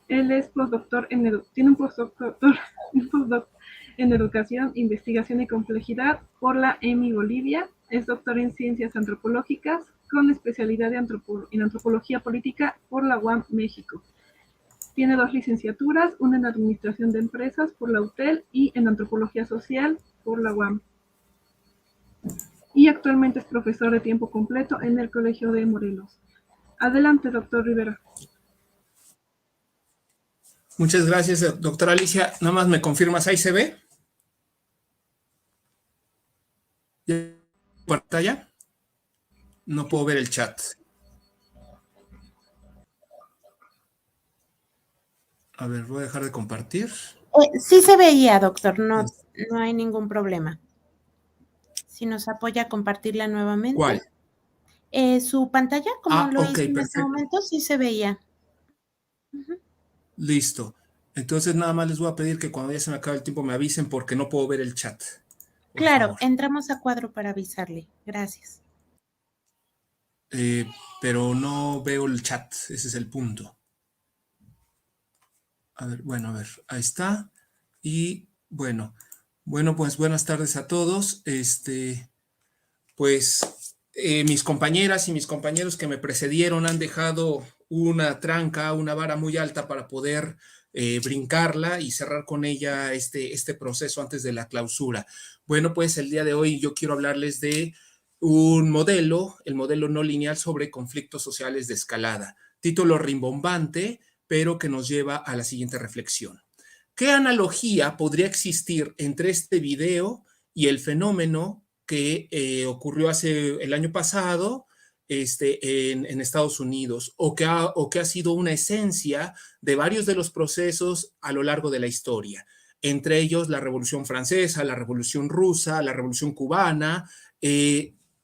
Él es postdoctor tiene un postdoc en educación, investigación y complejidad por la EMI Bolivia. Es doctor en ciencias antropológicas con especialidad en antropología política por la UAM México. Tiene 2 licenciaturas, una en administración de empresas por la UTEL y en antropología social por la UAM. Y actualmente es profesor de tiempo completo en el Colegio de Morelos. Adelante, doctor Rivera. Muchas gracias, doctora Alicia. Nada más me confirmas, ¿ahí se ve? ¿Pantalla? No puedo ver el chat. A ver, voy a dejar de compartir. Sí se veía, doctor, no hay ningún problema. Si nos apoya a compartirla nuevamente. ¿Cuál? Su pantalla, como lo hice en este momento, sí se veía. Listo. Entonces nada más les voy a pedir que cuando ya se me acabe el tiempo me avisen porque no puedo ver el chat. Claro, entramos a cuadro para avisarle. Gracias. Pero no veo el chat, ese es el punto. A ver, ahí está. Y bueno, pues buenas tardes a todos. Mis compañeras y mis compañeros que me precedieron han dejado una tranca, una vara muy alta para poder brincarla y cerrar con ella este proceso antes de la clausura. Bueno, pues el día de hoy yo quiero hablarles de un modelo, el modelo no lineal sobre conflictos sociales de escalada. Título rimbombante, pero que nos lleva a la siguiente reflexión. ¿Qué analogía podría existir entre este video y el fenómeno que ocurrió el año pasado en Estados Unidos o que ha sido una esencia de varios de los procesos a lo largo de la historia? Entre ellos la Revolución Francesa, la Revolución Rusa, la Revolución Cubana.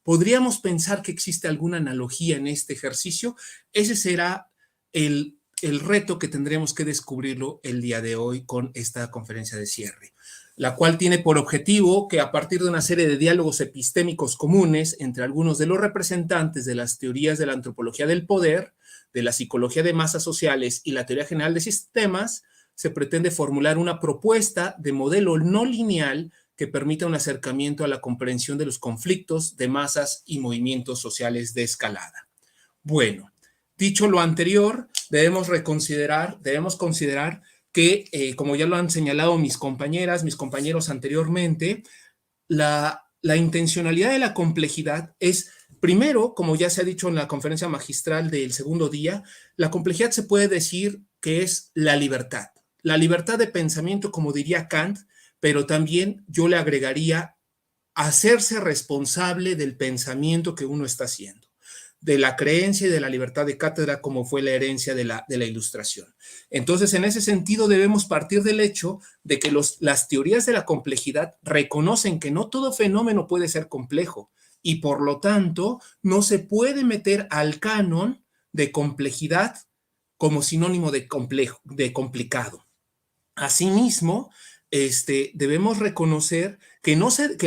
¿Podríamos pensar que existe alguna analogía en este ejercicio? Ese será el reto que tendremos que descubrirlo el día de hoy con esta conferencia de cierre, la cual tiene por objetivo que a partir de una serie de diálogos epistémicos comunes entre algunos de los representantes de las teorías de la antropología del poder, de la psicología de masas sociales y la teoría general de sistemas, se pretende formular una propuesta de modelo no lineal que permita un acercamiento a la comprensión de los conflictos de masas y movimientos sociales de escalada. Bueno, dicho lo anterior, debemos considerar que, como ya lo han señalado mis compañeros anteriormente, la intencionalidad de la complejidad es, primero, como ya se ha dicho en la conferencia magistral del segundo día, la complejidad se puede decir que es la libertad de pensamiento, como diría Kant, pero también yo le agregaría hacerse responsable del pensamiento que uno está haciendo, de la creencia y de la libertad de cátedra, como fue la herencia de la Ilustración. Entonces, en ese sentido, debemos partir del hecho de que las teorías de la complejidad reconocen que no todo fenómeno puede ser complejo y, por lo tanto, no se puede meter al canon de complejidad como sinónimo de complicado. Asimismo, debemos reconocer que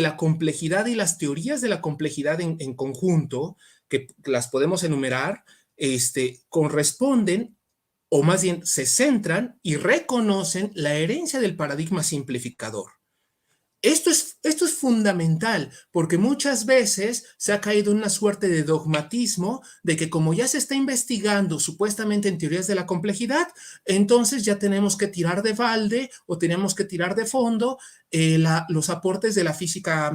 la complejidad y las teorías de la complejidad en conjunto, que las podemos enumerar, corresponden, o más bien se centran y reconocen la herencia del paradigma simplificador. Esto es fundamental porque muchas veces se ha caído en una suerte de dogmatismo de que como ya se está investigando supuestamente en teorías de la complejidad, entonces ya tenemos que tirar de balde o tenemos que tirar de fondo los aportes de la física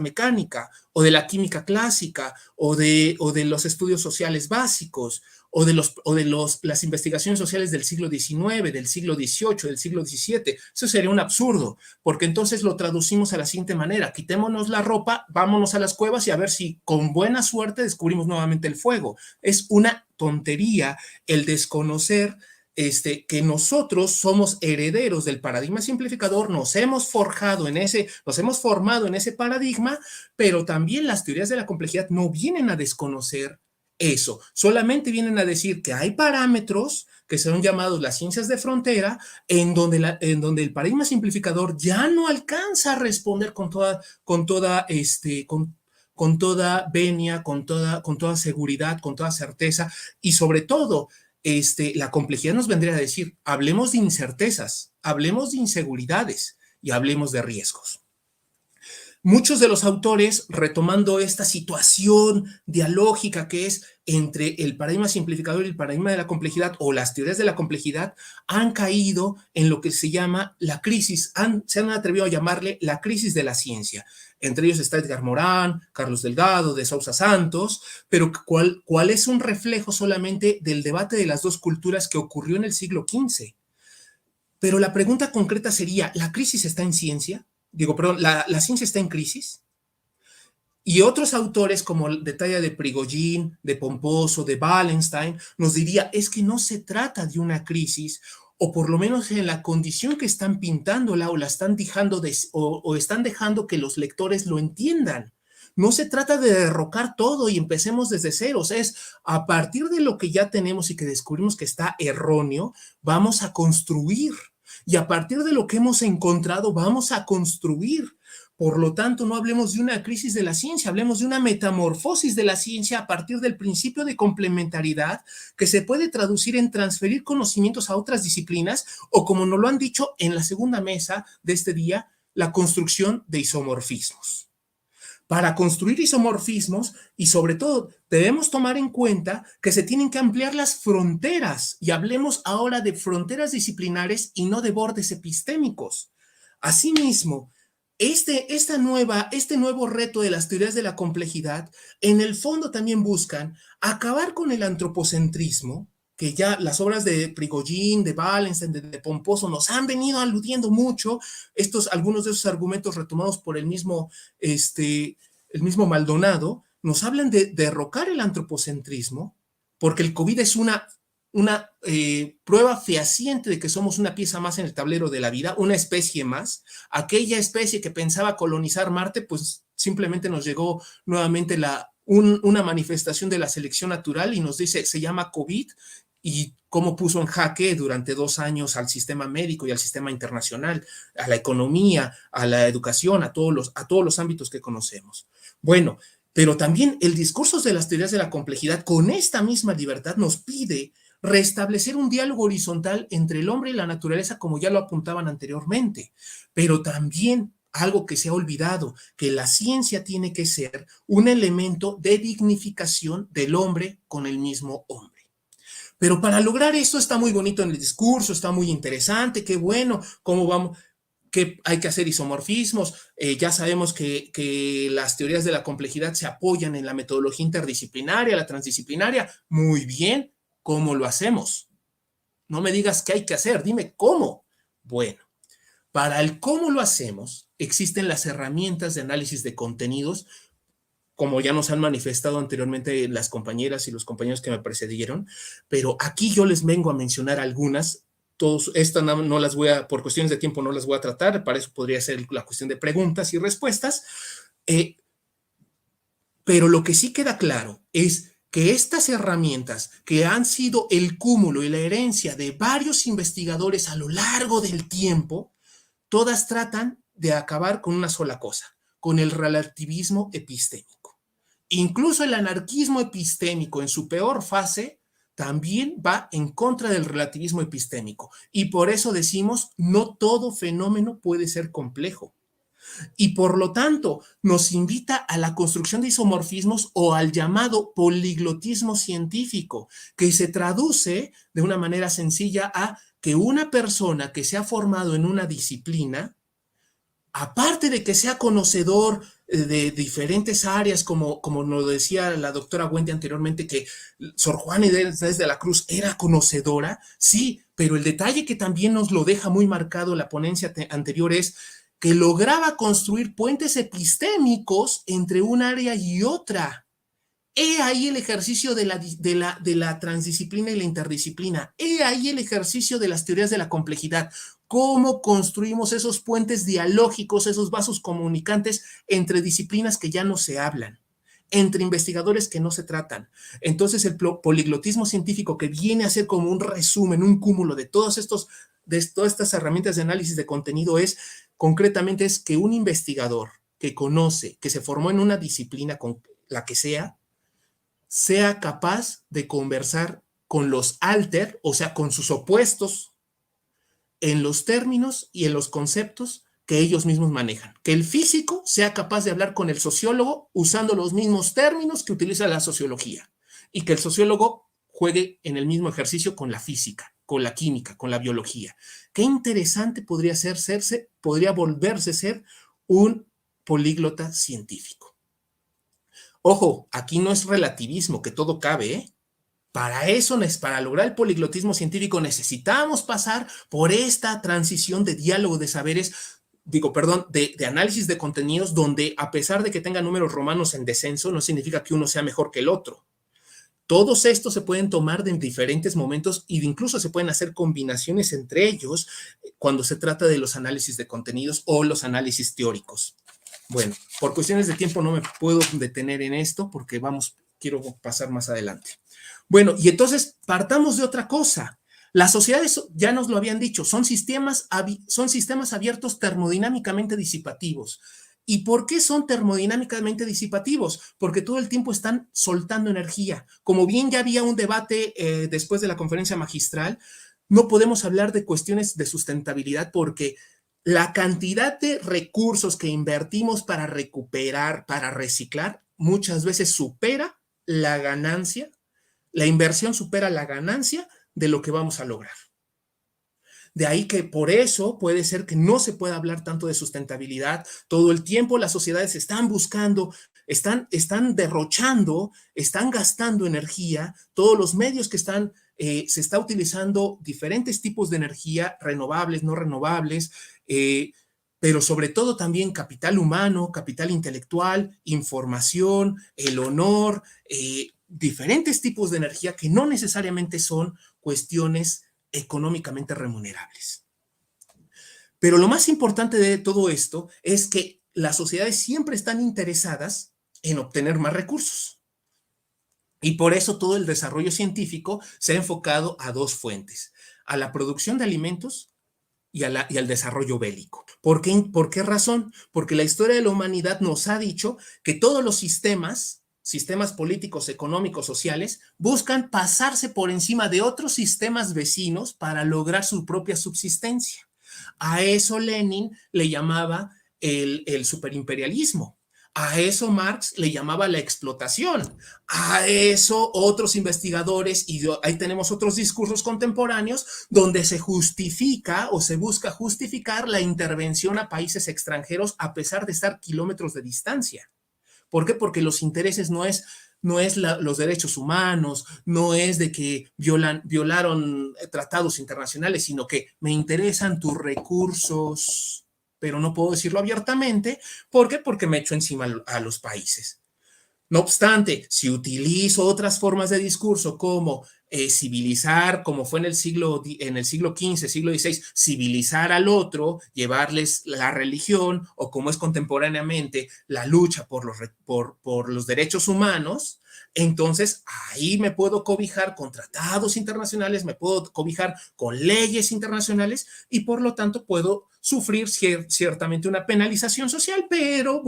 mecánica o de la química clásica o de los estudios sociales básicos o de las investigaciones sociales del siglo XIX, del siglo XVIII, del siglo XVII. Eso sería un absurdo, porque entonces lo traducimos a la siguiente manera: quitémonos la ropa, vámonos a las cuevas y a ver si con buena suerte descubrimos nuevamente el fuego. Es una tontería el desconocer que nosotros somos herederos del paradigma simplificador, nos hemos formado en ese paradigma, pero también las teorías de la complejidad no vienen a desconocer eso, solamente vienen a decir que hay parámetros que son llamados las ciencias de frontera, en donde el paradigma simplificador ya no alcanza a responder con toda venia, con toda seguridad, con toda certeza, y sobre todo la complejidad nos vendría a decir, hablemos de incertezas, hablemos de inseguridades y hablemos de riesgos. Muchos de los autores, retomando esta situación dialógica que es entre el paradigma simplificador y el paradigma de la complejidad o las teorías de la complejidad, han caído en lo que se llama la crisis, se han atrevido a llamarle la crisis de la ciencia. Entre ellos está Edgar Morán, Carlos Delgado, de Sousa Santos, pero ¿cuál es un reflejo solamente del debate de las dos culturas que ocurrió en el siglo XV? Pero la pregunta concreta sería, ¿la crisis está en ciencia? ¿La ciencia está en crisis? Y otros autores como de talla de Prigogine, de Pomposo, de Wallenstein, nos diría, es que no se trata de una crisis, o por lo menos en la condición que están pintándola o la están dejando o están dejando que los lectores lo entiendan. No se trata de derrocar todo y empecemos desde cero, o sea, es a partir de lo que ya tenemos y que descubrimos que está erróneo, vamos a construir. Y a partir de lo que hemos encontrado, vamos a construir. Por lo tanto, no hablemos de una crisis de la ciencia, hablemos de una metamorfosis de la ciencia a partir del principio de complementariedad que se puede traducir en transferir conocimientos a otras disciplinas o, como nos lo han dicho en la segunda mesa de este día, la construcción de isomorfismos. Para construir isomorfismos y sobre todo debemos tomar en cuenta que se tienen que ampliar las fronteras y hablemos ahora de fronteras disciplinares y no de bordes epistémicos. Asimismo, este nuevo reto de las teorías de la complejidad en el fondo también buscan acabar con el antropocentrismo, que ya las obras de Prigogine, de Wallenstein, de Pomposo nos han venido aludiendo mucho, algunos de esos argumentos retomados por el mismo Maldonado, nos hablan de derrocar el antropocentrismo, porque el COVID es una prueba fehaciente de que somos una pieza más en el tablero de la vida, una especie más. Aquella especie que pensaba colonizar Marte, pues simplemente nos llegó nuevamente una manifestación de la selección natural y nos dice, se llama COVID, y cómo puso en jaque durante 2 años al sistema médico y al sistema internacional, a la economía, a la educación, a todos los ámbitos que conocemos. Bueno, pero también el discurso de las teorías de la complejidad con esta misma libertad nos pide restablecer un diálogo horizontal entre el hombre y la naturaleza, como ya lo apuntaban anteriormente, pero también algo que se ha olvidado, que la ciencia tiene que ser un elemento de dignificación del hombre con el mismo hombre. Pero para lograr esto está muy bonito en el discurso, está muy interesante, qué bueno, cómo vamos, que hay que hacer isomorfismos, ya sabemos que las teorías de la complejidad se apoyan en la metodología interdisciplinaria, la transdisciplinaria, muy bien, ¿cómo lo hacemos? No me digas qué hay que hacer, dime cómo. Bueno, para el cómo lo hacemos, existen las herramientas de análisis de contenidos, como ya nos han manifestado anteriormente las compañeras y los compañeros que me precedieron, pero aquí yo les vengo a mencionar algunas. Estas no las voy a, por cuestiones de tiempo no las voy a tratar, para eso podría ser la cuestión de preguntas y respuestas, pero lo que sí queda claro es que estas herramientas que han sido el cúmulo y la herencia de varios investigadores a lo largo del tiempo, todas tratan de acabar con una sola cosa, con el relativismo epistémico. Incluso el anarquismo epistémico en su peor fase también va en contra del relativismo epistémico. Y por eso decimos, no todo fenómeno puede ser complejo. Y por lo tanto, nos invita a la construcción de isomorfismos o al llamado poliglotismo científico, que se traduce de una manera sencilla a que una persona que se ha formado en una disciplina, aparte de que sea conocedor de diferentes áreas, como nos decía la doctora Wendy anteriormente, que Sor Juana Inés de la Cruz era conocedora, sí, pero el detalle que también nos lo deja muy marcado la ponencia anterior es que lograba construir puentes epistémicos entre un área y otra. He ahí el ejercicio de la transdisciplina y la interdisciplina. He ahí el ejercicio de las teorías de la complejidad. Cómo construimos esos puentes dialógicos, esos vasos comunicantes entre disciplinas que ya no se hablan, entre investigadores que no se tratan. Entonces el poliglotismo científico, que viene a ser como un resumen, un cúmulo de todas estas herramientas de análisis de contenido, concretamente es que un investigador que conoce, que se formó en una disciplina con la que sea capaz de conversar con los alter, o sea, con sus opuestos en los términos y en los conceptos que ellos mismos manejan. Que el físico sea capaz de hablar con el sociólogo usando los mismos términos que utiliza la sociología, y que el sociólogo juegue en el mismo ejercicio con la física, con la química, con la biología. Qué interesante podría podría volverse ser un políglota científico. Ojo, aquí no es relativismo, que todo cabe, ¿eh? Para eso, para lograr el poliglotismo científico, necesitamos pasar por esta transición de diálogo de saberes, de análisis de contenidos, donde a pesar de que tenga números romanos en descenso, no significa que uno sea mejor que el otro. Todos estos se pueden tomar en diferentes momentos e incluso se pueden hacer combinaciones entre ellos cuando se trata de los análisis de contenidos o los análisis teóricos. Bueno, por cuestiones de tiempo no me puedo detener en esto porque quiero pasar más adelante. Bueno, y entonces partamos de otra cosa. Las sociedades, ya nos lo habían dicho, son sistemas abiertos termodinámicamente disipativos. ¿Y por qué son termodinámicamente disipativos? Porque todo el tiempo están soltando energía. Como bien ya había un debate después de la conferencia magistral, no podemos hablar de cuestiones de sustentabilidad porque la cantidad de recursos que invertimos para recuperar, para reciclar, muchas veces supera la ganancia. La inversión supera la ganancia de lo que vamos a lograr. De ahí que por eso puede ser que no se pueda hablar tanto de sustentabilidad. Todo el tiempo las sociedades están buscando, están derrochando, están gastando energía. Todos los medios que se está utilizando diferentes tipos de energía, renovables, no renovables, pero sobre todo también capital humano, capital intelectual, información, el honor, diferentes tipos de energía que no necesariamente son cuestiones económicamente remunerables. Pero lo más importante de todo esto es que las sociedades siempre están interesadas en obtener más recursos. Y por eso todo el desarrollo científico se ha enfocado a dos fuentes: a la producción de alimentos y al desarrollo bélico. ¿Por qué razón? Porque la historia de la humanidad nos ha dicho que todos los sistemas políticos, económicos, sociales, buscan pasarse por encima de otros sistemas vecinos para lograr su propia subsistencia. A eso Lenin le llamaba el superimperialismo. A eso Marx le llamaba la explotación. A eso otros investigadores, y ahí tenemos otros discursos contemporáneos, donde se justifica o se busca justificar la intervención a países extranjeros a pesar de estar kilómetros de distancia. ¿Por qué? Porque los intereses no es los derechos humanos, no es de que violaron tratados internacionales, sino que me interesan tus recursos, pero no puedo decirlo abiertamente. ¿Por qué? Porque me echo encima a los países. No obstante, si utilizo otras formas de discurso como civilizar, como fue en el siglo XV, siglo XVI, civilizar al otro, llevarles la religión, o como es contemporáneamente la lucha por los derechos humanos, entonces ahí me puedo cobijar con tratados internacionales, me puedo cobijar con leyes internacionales y por lo tanto puedo sufrir ciertamente una penalización social, pero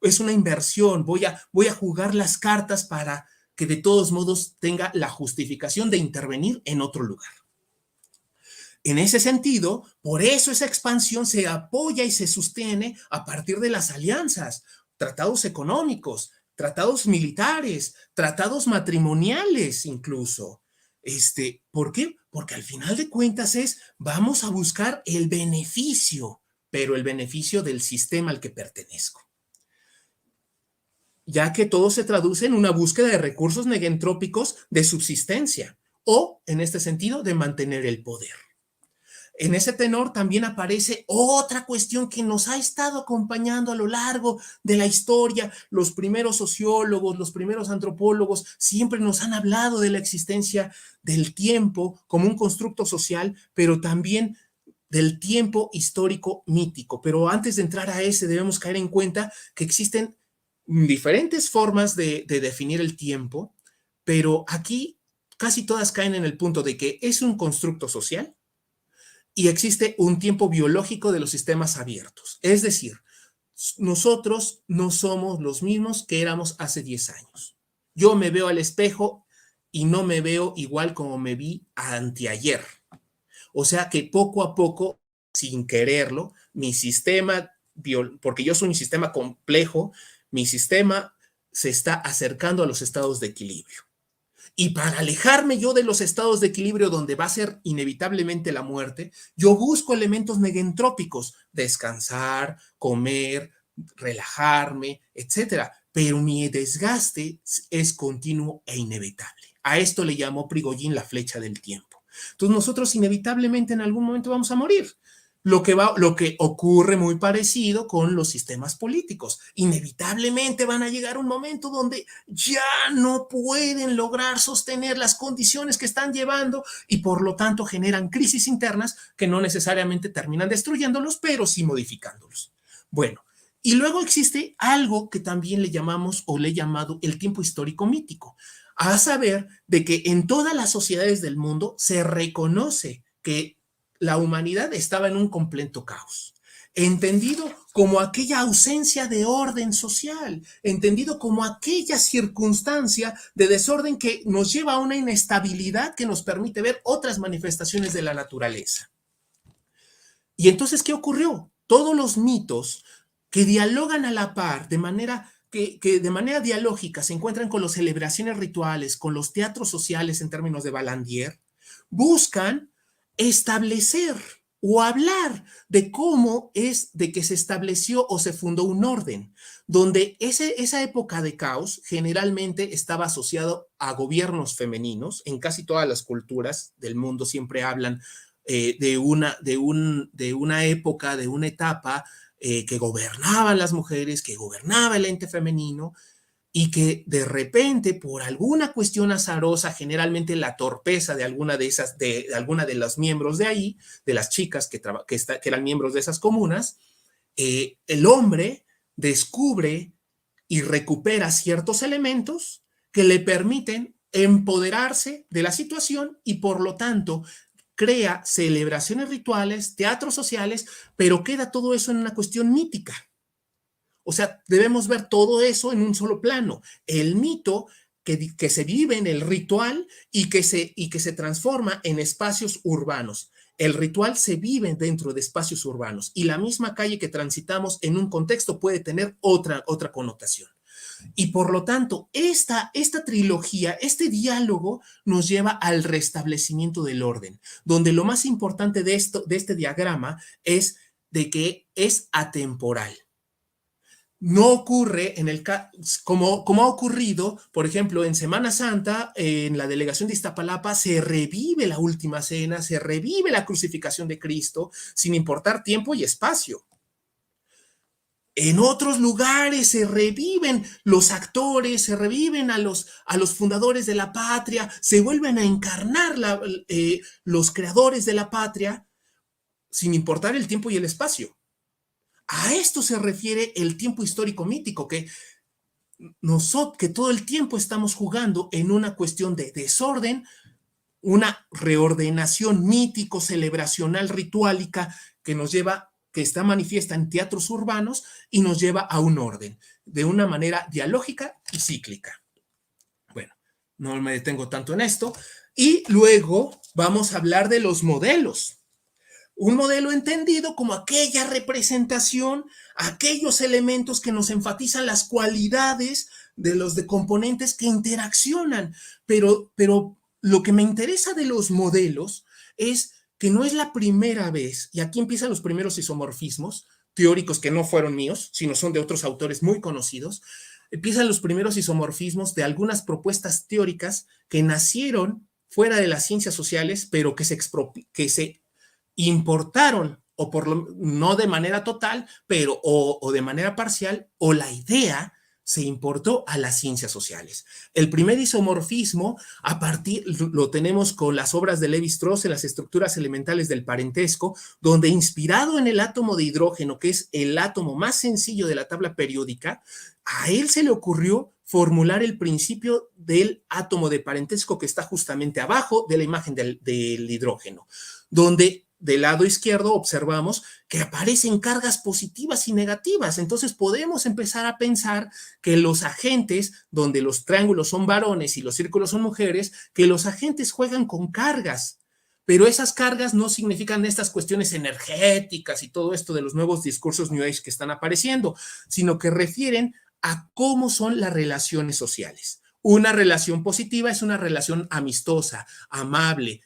es una inversión, voy a jugar las cartas para que de todos modos tenga la justificación de intervenir en otro lugar. En ese sentido, por eso esa expansión se apoya y se sostiene a partir de las alianzas, tratados económicos, tratados militares, tratados matrimoniales incluso. ¿Por qué? Porque al final de cuentas vamos a buscar el beneficio, pero el beneficio del sistema al que pertenezco, ya que todo se traduce en una búsqueda de recursos negentrópicos de subsistencia o, en este sentido, de mantener el poder. En ese tenor también aparece otra cuestión que nos ha estado acompañando a lo largo de la historia. Los primeros sociólogos, los primeros antropólogos siempre nos han hablado de la existencia del tiempo como un constructo social, pero también del tiempo histórico mítico. Pero antes de entrar a ese, debemos caer en cuenta que existen diferentes formas de definir el tiempo, pero aquí casi todas caen en el punto de que es un constructo social y existe un tiempo biológico de los sistemas abiertos. Es decir, nosotros no somos los mismos que éramos hace 10 años. Yo me veo al espejo y no me veo igual como me vi anteayer. O sea que poco a poco, sin quererlo, mi sistema, porque yo soy un sistema complejo, mi sistema se está acercando a los estados de equilibrio. Y para alejarme yo de los estados de equilibrio donde va a ser inevitablemente la muerte, yo busco elementos negentrópicos, descansar, comer, relajarme, etcétera. Pero mi desgaste es continuo e inevitable. A esto le llamó Prigogine la flecha del tiempo. Entonces nosotros inevitablemente en algún momento vamos a morir. Lo que ocurre muy parecido con los sistemas políticos. Inevitablemente van a llegar un momento donde ya no pueden lograr sostener las condiciones que están llevando y por lo tanto generan crisis internas que no necesariamente terminan destruyéndolos, pero sí modificándolos. Bueno, y luego existe algo que también le llamamos o le he llamado el tiempo histórico mítico, a saber de que en todas las sociedades del mundo se reconoce que la humanidad estaba en un completo caos, entendido como aquella ausencia de orden social, entendido como aquella circunstancia de desorden que nos lleva a una inestabilidad que nos permite ver otras manifestaciones de la naturaleza. Y entonces, ¿qué ocurrió? Todos los mitos que dialogan a la par de manera que de manera dialógica se encuentran con las celebraciones rituales, con los teatros sociales en términos de Balandier, buscan establecer o hablar de cómo es de que se estableció o se fundó un orden, donde esa época de caos generalmente estaba asociado a gobiernos femeninos. En casi todas las culturas del mundo siempre hablan de una época, de una etapa que gobernaban las mujeres, que gobernaba el ente femenino, y que de repente, por alguna cuestión azarosa, generalmente la torpeza de alguna de los miembros de ahí, de las chicas que eran miembros de esas comunas, el hombre descubre y recupera ciertos elementos que le permiten empoderarse de la situación y por lo tanto crea celebraciones rituales, teatros sociales, pero queda todo eso en una cuestión mítica. O sea, debemos ver todo eso en un solo plano. El mito que se vive en el ritual y que se transforma en espacios urbanos. El ritual se vive dentro de espacios urbanos y la misma calle que transitamos en un contexto puede tener otra connotación. Y por lo tanto, esta trilogía, este diálogo nos lleva al restablecimiento del orden, donde lo más importante de este diagrama es de que es atemporal. No ocurre como ha ocurrido, por ejemplo, en Semana Santa, en la delegación de Iztapalapa, se revive la última cena, se revive la crucificación de Cristo, sin importar tiempo y espacio. En otros lugares se reviven los actores, se reviven a los fundadores de la patria, se vuelven a encarnar los creadores de la patria, sin importar el tiempo y el espacio. A esto se refiere el tiempo histórico mítico, que todo el tiempo estamos jugando en una cuestión de desorden, una reordenación mítico, celebracional, rituálica, que está manifiesta en teatros urbanos y nos lleva a un orden, de una manera dialógica y cíclica. Bueno, no me detengo tanto en esto. Y luego vamos a hablar de los modelos. Un modelo entendido como aquella representación, aquellos elementos que nos enfatizan las cualidades de los componentes que interaccionan. Pero lo que me interesa de los modelos es que no es la primera vez, y aquí empiezan los primeros isomorfismos teóricos que no fueron míos, sino son de otros autores muy conocidos. Empiezan los primeros isomorfismos de algunas propuestas teóricas que nacieron fuera de las ciencias sociales, pero que se importaron, no de manera total, pero o de manera parcial, o la idea se importó a las ciencias sociales. El primer isomorfismo lo tenemos con las obras de Lévi-Strauss en las estructuras elementales del parentesco, donde inspirado en el átomo de hidrógeno, que es el átomo más sencillo de la tabla periódica, a él se le ocurrió formular el principio del átomo de parentesco que está justamente abajo de la imagen del hidrógeno, donde del lado izquierdo observamos que aparecen cargas positivas y negativas. Entonces podemos empezar a pensar que los agentes, donde los triángulos son varones y los círculos son mujeres, que los agentes juegan con cargas. Pero esas cargas no significan estas cuestiones energéticas y todo esto de los nuevos discursos New Age que están apareciendo, sino que refieren a cómo son las relaciones sociales. Una relación positiva es una relación amistosa, amable,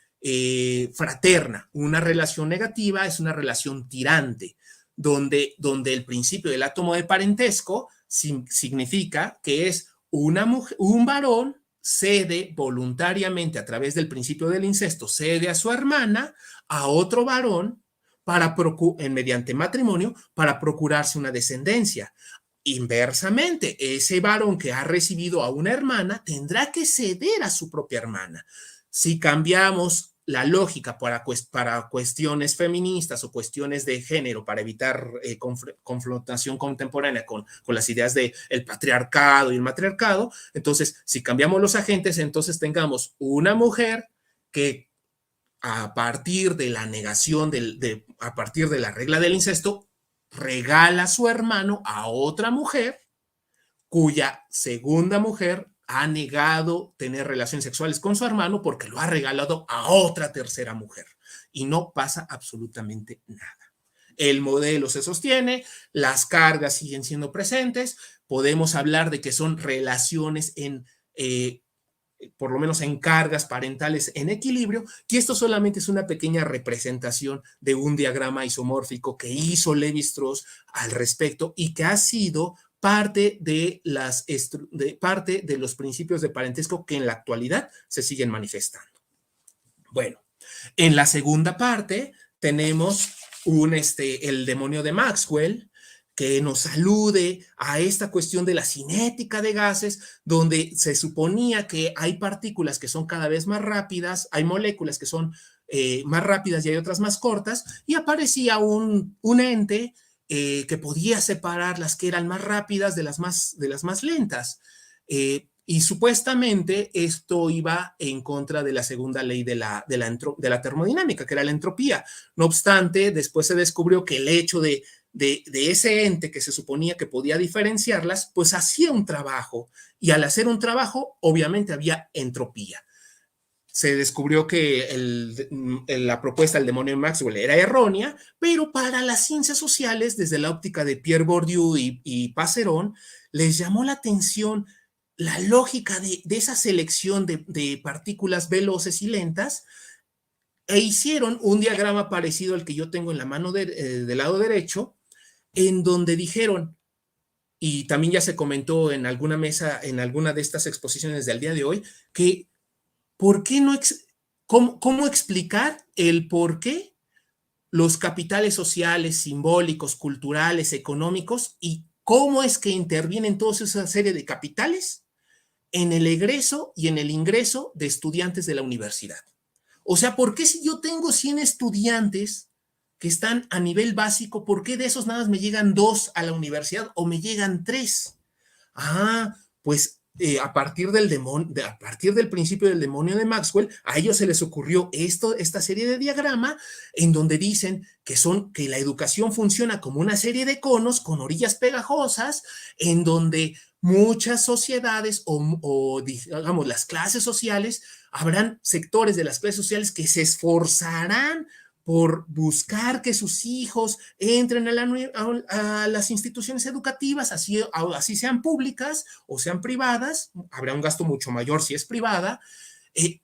fraterna. Una relación negativa es una relación tirante, donde el principio del átomo de parentesco significa que es una mujer, un varón cede voluntariamente a través del principio del incesto, cede a su hermana a otro varón mediante matrimonio para procurarse una descendencia. Inversamente, ese varón que ha recibido a una hermana tendrá que ceder a su propia hermana. Si cambiamos la lógica para cuestiones feministas o cuestiones de género, para evitar confrontación contemporánea con las ideas del patriarcado y el matriarcado, entonces, si cambiamos los agentes, entonces tengamos una mujer que a partir de la negación, a partir de la regla del incesto, regala a su hermano a otra mujer, cuya segunda mujer ha negado tener relaciones sexuales con su hermano porque lo ha regalado a otra tercera mujer. Y no pasa absolutamente nada. El modelo se sostiene, las cargas siguen siendo presentes, podemos hablar de que son relaciones por lo menos en cargas parentales en equilibrio, y esto solamente es una pequeña representación de un diagrama isomórfico que hizo Lévi-Strauss al respecto y que ha sido parte de los principios de parentesco que en la actualidad se siguen manifestando. Bueno, en la segunda parte tenemos el demonio de Maxwell, que nos alude a esta cuestión de la cinética de gases, donde se suponía que hay partículas que son cada vez más rápidas, hay moléculas que son más rápidas y hay otras más cortas, y aparecía un ente que podía separar las que eran más rápidas de las más lentas. Y supuestamente esto iba en contra de la segunda ley de la termodinámica, que era la entropía. No obstante, después se descubrió que el hecho de ese ente que se suponía que podía diferenciarlas, pues hacía un trabajo, y al hacer un trabajo, obviamente había entropía. Se descubrió que la propuesta del demonio de Maxwell era errónea, pero para las ciencias sociales, desde la óptica de Pierre Bourdieu y Passeron, les llamó la atención la lógica de esa selección de partículas veloces y lentas, e hicieron un diagrama parecido al que yo tengo en la mano del lado derecho, en donde dijeron, y también ya se comentó en alguna mesa, en alguna de estas exposiciones del día de hoy, que ¿por qué no cómo explicar el por qué los capitales sociales, simbólicos, culturales, económicos, y cómo es que intervienen toda esa serie de capitales en el egreso y en el ingreso de estudiantes de la universidad? O sea, ¿por qué si yo tengo 100 estudiantes que están a nivel básico, por qué de esos nada más me llegan 2 a la universidad o me llegan 3? Pues a partir del principio del demonio de Maxwell, a ellos se les ocurrió esta serie de diagrama en donde dicen que la educación funciona como una serie de conos con orillas pegajosas, en donde muchas sociedades o digamos las clases sociales, habrán sectores de las clases sociales que se esforzarán por buscar que sus hijos entren a las instituciones educativas, así sean públicas o sean privadas. Habrá un gasto mucho mayor si es privada,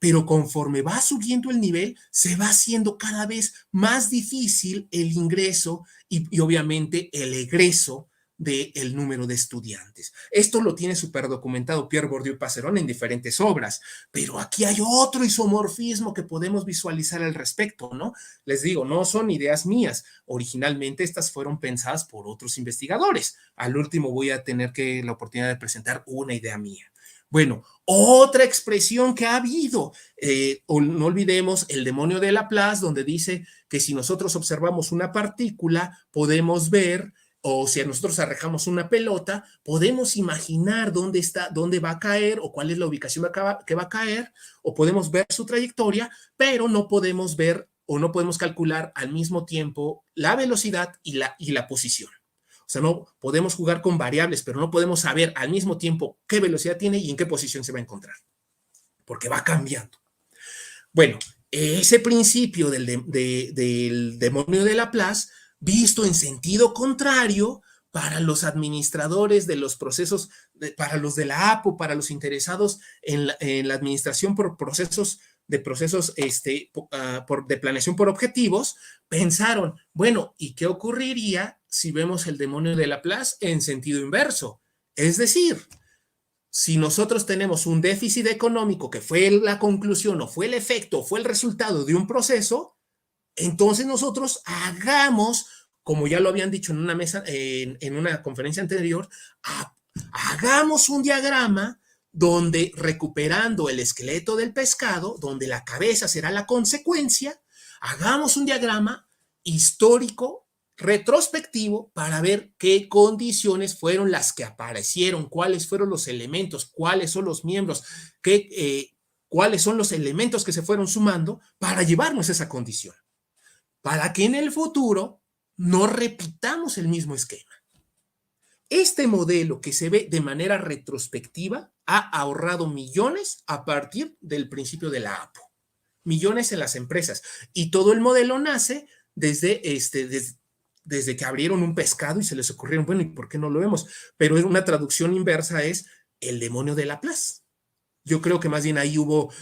pero conforme va subiendo el nivel, se va haciendo cada vez más difícil el ingreso y obviamente el egreso del número de estudiantes. Esto lo tiene súper documentado Pierre Bourdieu y Passeron en diferentes obras, pero aquí hay otro isomorfismo que podemos visualizar al respecto, ¿no? Les digo, no son ideas mías, originalmente estas fueron pensadas por otros investigadores. Al último voy a tener la oportunidad de presentar una idea mía. Bueno, otra expresión que ha habido, no olvidemos el demonio de Laplace, donde dice que si nosotros observamos una partícula, podemos ver, o si nosotros arrojamos una pelota, podemos imaginar dónde va a caer o cuál es la ubicación que va a caer, o podemos ver su trayectoria, pero no podemos ver o no podemos calcular al mismo tiempo la velocidad y la posición. O sea, no podemos jugar con variables, pero no podemos saber al mismo tiempo qué velocidad tiene y en qué posición se va a encontrar, porque va cambiando. Bueno, ese principio del demonio de Laplace, visto en sentido contrario para los administradores de los procesos, para los de la APO, para los interesados en la administración por procesos de planeación por objetivos, pensaron, bueno, ¿y qué ocurriría si vemos el demonio de Laplace en sentido inverso? Es decir, si nosotros tenemos un déficit económico que fue la conclusión o fue el efecto o fue el resultado de un proceso, entonces nosotros hagamos, como ya lo habían dicho en una mesa, en una conferencia anterior, hagamos un diagrama donde, recuperando el esqueleto del pescado, donde la cabeza será la consecuencia, hagamos un diagrama histórico retrospectivo para ver qué condiciones fueron las que aparecieron, cuáles fueron los elementos, cuáles son los miembros, cuáles son los elementos que se fueron sumando para llevarnos a esa condición, para que en el futuro no repitamos el mismo esquema. Este modelo que se ve de manera retrospectiva ha ahorrado millones a partir del principio de la APO. Millones en las empresas. Y todo el modelo nace desde que abrieron un pescado y se les ocurrieron, bueno, ¿y por qué no lo vemos? Pero una traducción inversa es el demonio de Laplace. Yo creo que más bien ahí hubo,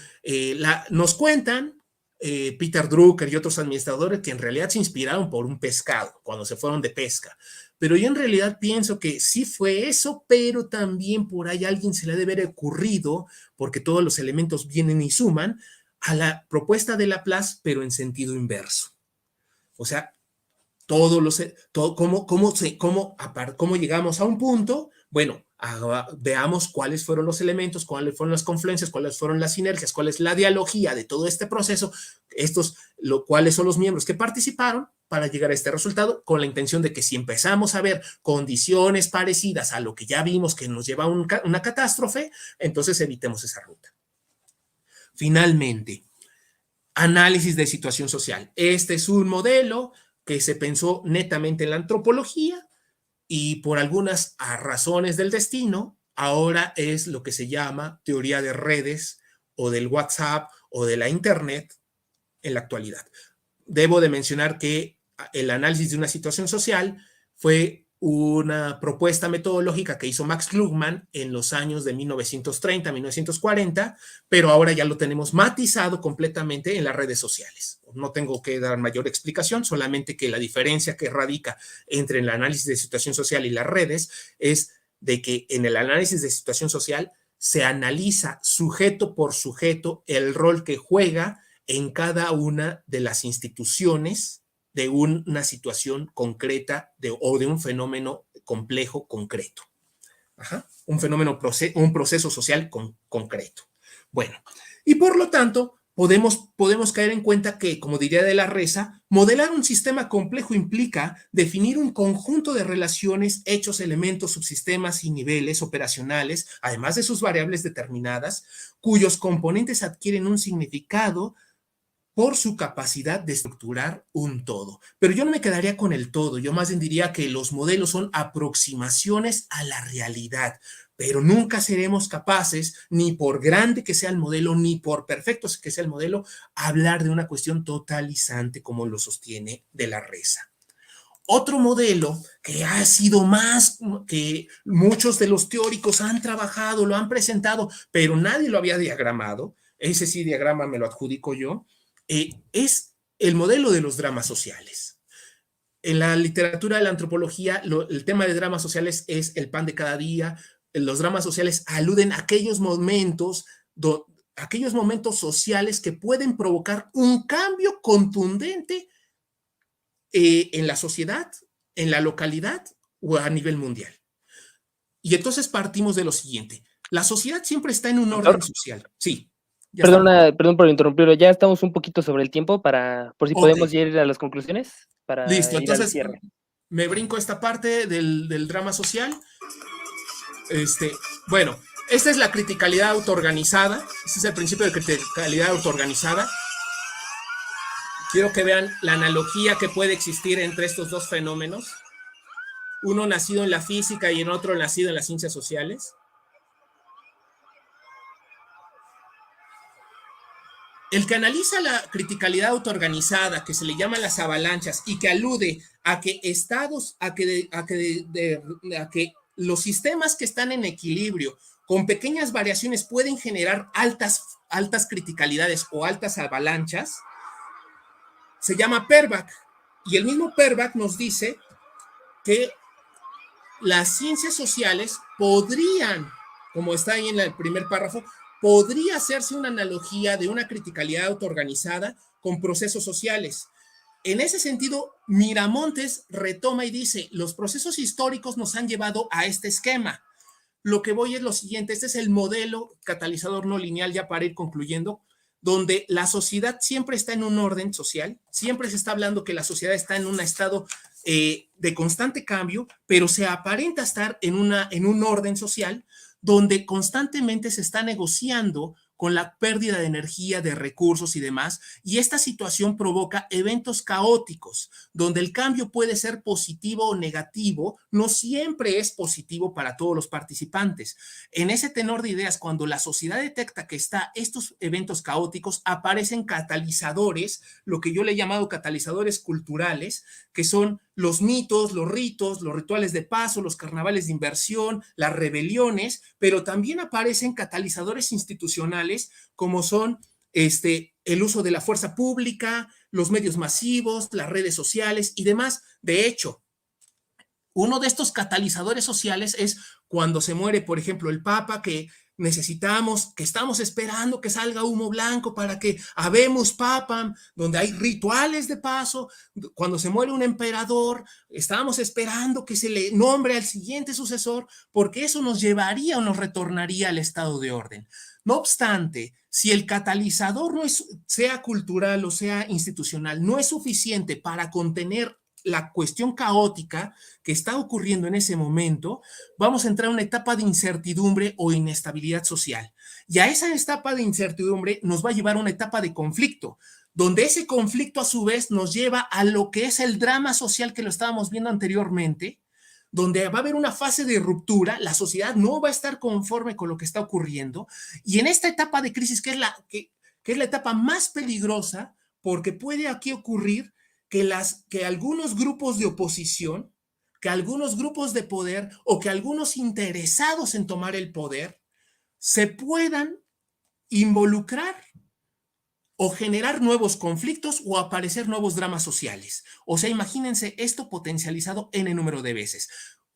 nos cuentan Peter Drucker y otros administradores que en realidad se inspiraron por un pescado cuando se fueron de pesca. Pero yo en realidad pienso que sí fue eso, pero también por ahí a alguien se le debe haber ocurrido, porque todos los elementos vienen y suman, a la propuesta de Laplace, pero en sentido inverso. O sea, ¿cómo llegamos a un punto? Bueno, veamos cuáles fueron los elementos, cuáles fueron las confluencias, cuáles fueron las sinergias, cuál es la dialogía de todo este proceso, cuáles son los miembros que participaron para llegar a este resultado, con la intención de que si empezamos a ver condiciones parecidas a lo que ya vimos que nos lleva a una catástrofe, entonces evitemos esa ruta. Finalmente, análisis de situación social. Este es un modelo que se pensó netamente en la antropología y por algunas razones del destino, ahora es lo que se llama teoría de redes o del WhatsApp o de la Internet en la actualidad. Debo de mencionar que el análisis de una situación social fue una propuesta metodológica que hizo Max Klugman en los años de 1930, 1940, pero ahora ya lo tenemos matizado completamente en las redes sociales. No tengo que dar mayor explicación, solamente que la diferencia que radica entre el análisis de situación social y las redes es de que en el análisis de situación social se analiza sujeto por sujeto el rol que juega en cada una de las instituciones de una situación concreta o de un fenómeno complejo concreto. Un proceso social concreto. Bueno, y por lo tanto, podemos caer en cuenta que, como diría de la Reza, modelar un sistema complejo implica definir un conjunto de relaciones, hechos, elementos, subsistemas y niveles operacionales, además de sus variables determinadas, cuyos componentes adquieren un significado por su capacidad de estructurar un todo. Pero yo no me quedaría con el todo, yo más bien diría que los modelos son aproximaciones a la realidad, pero nunca seremos capaces, ni por grande que sea el modelo, ni por perfecto que sea el modelo, hablar de una cuestión totalizante como lo sostiene de la Reza. Otro modelo que ha sido más, que muchos de los teóricos han trabajado, lo han presentado, pero nadie lo había diagramado, ese sí diagrama me lo adjudico yo, es el modelo de los dramas sociales. En la literatura de la antropología, el tema de dramas sociales es el pan de cada día. Los dramas sociales aluden a aquellos momentos sociales que pueden provocar un cambio contundente en la sociedad, en la localidad o a nivel mundial. Y entonces partimos de lo siguiente. La sociedad siempre está en un orden social. Sí. Perdón por interrumpirlo, ya estamos un poquito sobre el tiempo por si podemos ir a las conclusiones. Listo, entonces me brinco esta parte del drama social. Bueno, esta es la criticalidad autoorganizada. Este es el principio de criticalidad autoorganizada. Quiero que vean la analogía que puede existir entre estos dos fenómenos. Uno nacido en la física y en otro nacido en las ciencias sociales. El que analiza la criticalidad autoorganizada, que se le llama las avalanchas, y que alude a que los sistemas que están en equilibrio, con pequeñas variaciones, pueden generar altas criticalidades o altas avalanchas, se llama Perback. Y el mismo Perback nos dice que las ciencias sociales podrían, como está ahí en el primer párrafo, podría hacerse una analogía de una criticalidad autoorganizada con procesos sociales. En ese sentido, Miramontes retoma y dice, los procesos históricos nos han llevado a este esquema. Lo que voy es lo siguiente, este es el modelo catalizador no lineal, ya para ir concluyendo, donde la sociedad siempre está en un orden social, siempre se está hablando que la sociedad está en un estado de constante cambio, pero se aparenta estar en un orden social donde constantemente se está negociando con la pérdida de energía, de recursos y demás, y esta situación provoca eventos caóticos, donde el cambio puede ser positivo o negativo, no siempre es positivo para todos los participantes. En ese tenor de ideas, cuando la sociedad detecta que está estos eventos caóticos, aparecen catalizadores, lo que yo le he llamado catalizadores culturales, que son los mitos, los ritos, los rituales de paso, los carnavales de inversión, las rebeliones, pero también aparecen catalizadores institucionales como son el uso de la fuerza pública, los medios masivos, las redes sociales y demás. De hecho, uno de estos catalizadores sociales es cuando se muere, por ejemplo, el Papa, que estamos esperando que salga humo blanco para que habemos papam, donde hay rituales de paso. Cuando se muere un emperador, estamos esperando que se le nombre al siguiente sucesor, porque eso nos llevaría o nos retornaría al estado de orden. No obstante, si el catalizador sea cultural o sea institucional, no es suficiente para contener la cuestión caótica que está ocurriendo en ese momento, vamos a entrar a una etapa de incertidumbre o inestabilidad social. Y a esa etapa de incertidumbre nos va a llevar a una etapa de conflicto, donde ese conflicto a su vez nos lleva a lo que es el drama social que lo estábamos viendo anteriormente, donde va a haber una fase de ruptura, la sociedad no va a estar conforme con lo que está ocurriendo, y en esta etapa de crisis, que es la etapa más peligrosa, porque puede aquí ocurrir que algunos grupos de oposición, que algunos grupos de poder o que algunos interesados en tomar el poder se puedan involucrar o generar nuevos conflictos o aparecer nuevos dramas sociales. O sea, imagínense esto potencializado n número de veces.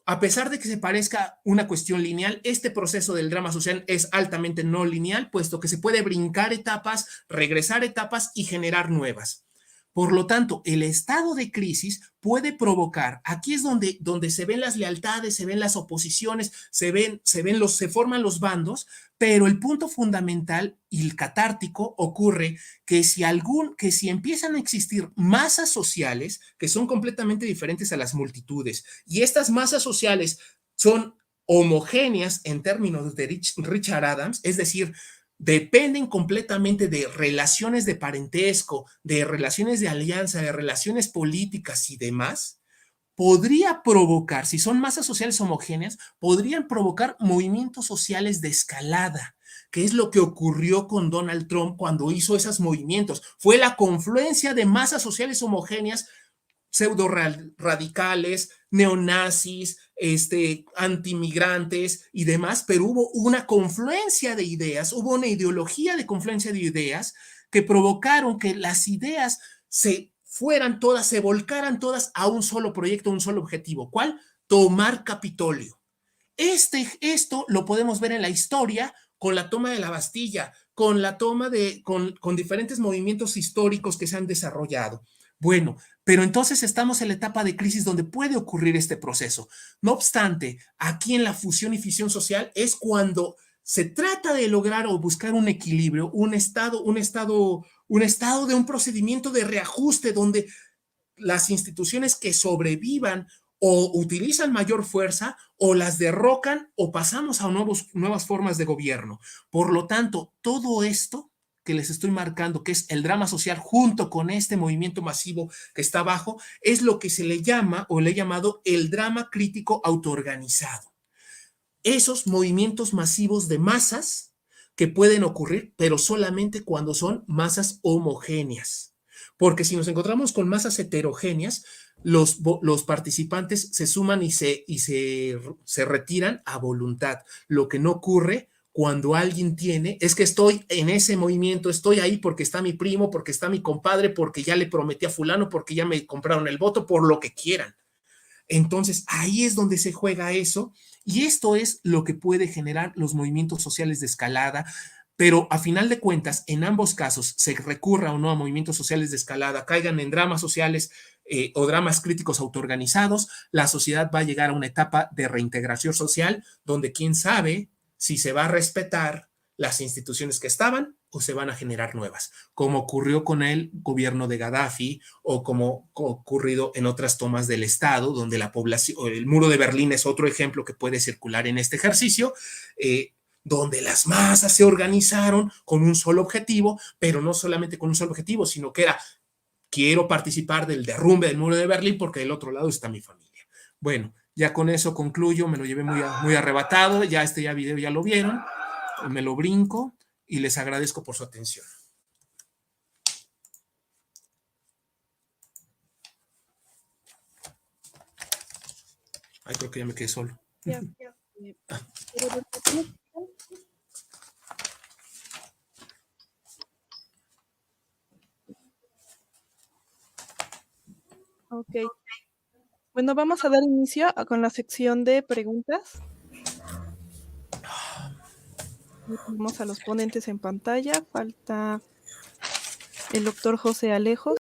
A pesar de que se parezca una cuestión lineal, este proceso del drama social es altamente no lineal, puesto que se puede brincar etapas, regresar etapas y generar nuevas. Por lo tanto, el estado de crisis puede provocar, aquí es donde se ven las lealtades, se ven las oposiciones, se forman los bandos, pero el punto fundamental y el catártico ocurre que si empiezan a existir masas sociales que son completamente diferentes a las multitudes, y estas masas sociales son homogéneas en términos de Richard Adams, es decir, dependen completamente de relaciones de parentesco, de relaciones de alianza, de relaciones políticas y demás, podría provocar, si son masas sociales homogéneas, podrían provocar movimientos sociales de escalada, que es lo que ocurrió con Donald Trump cuando hizo esos movimientos. Fue la confluencia de masas sociales homogéneas, pseudo radicales, neonazis, antimigrantes y demás, pero hubo una confluencia de ideas, hubo una ideología de confluencia de ideas que provocaron que las ideas se volcaran todas a un solo proyecto, un solo objetivo. ¿Cuál? Tomar Capitolio. Esto lo podemos ver en la historia con la toma de la Bastilla, con diferentes movimientos históricos que se han desarrollado. Bueno, pero entonces estamos en la etapa de crisis donde puede ocurrir este proceso. No obstante, aquí en la fusión y fisión social es cuando se trata de lograr o buscar un equilibrio, un estado de un procedimiento de reajuste donde las instituciones que sobrevivan o utilizan mayor fuerza o las derrocan o pasamos a nuevas formas de gobierno. Por lo tanto, todo esto que les estoy marcando, que es el drama social junto con este movimiento masivo que está abajo, es lo que se le llama o le he llamado el drama crítico autoorganizado. Esos movimientos masivos de masas que pueden ocurrir, pero solamente cuando son masas homogéneas. Porque si nos encontramos con masas heterogéneas, los participantes se suman y se retiran a voluntad. Lo que no ocurre cuando alguien tiene, es que estoy en ese movimiento, estoy ahí porque está mi primo, porque está mi compadre, porque ya le prometí a fulano, porque ya me compraron el voto, por lo que quieran. Entonces, ahí es donde se juega eso, y esto es lo que puede generar los movimientos sociales de escalada, pero a final de cuentas, en ambos casos, se recurra o no a movimientos sociales de escalada, caigan en dramas sociales o dramas críticos autoorganizados, la sociedad va a llegar a una etapa de reintegración social donde quién sabe si se va a respetar las instituciones que estaban o se van a generar nuevas, como ocurrió con el gobierno de Gaddafi o como ha ocurrido en otras tomas del Estado, donde la población, el muro de Berlín es otro ejemplo que puede circular en este ejercicio, donde las masas se organizaron con un solo objetivo, pero no solamente con un solo objetivo, sino que era, quiero participar del derrumbe del muro de Berlín porque del otro lado está mi familia. Bueno, ya con eso concluyo, me lo llevé muy arrebatado, ya video ya lo vieron, me lo brinco y les agradezco por su atención. Ay, creo que ya me quedé solo. Ok. Bueno, vamos a dar inicio con la sección de preguntas. Vamos a los ponentes en pantalla. Falta el doctor José Alejos.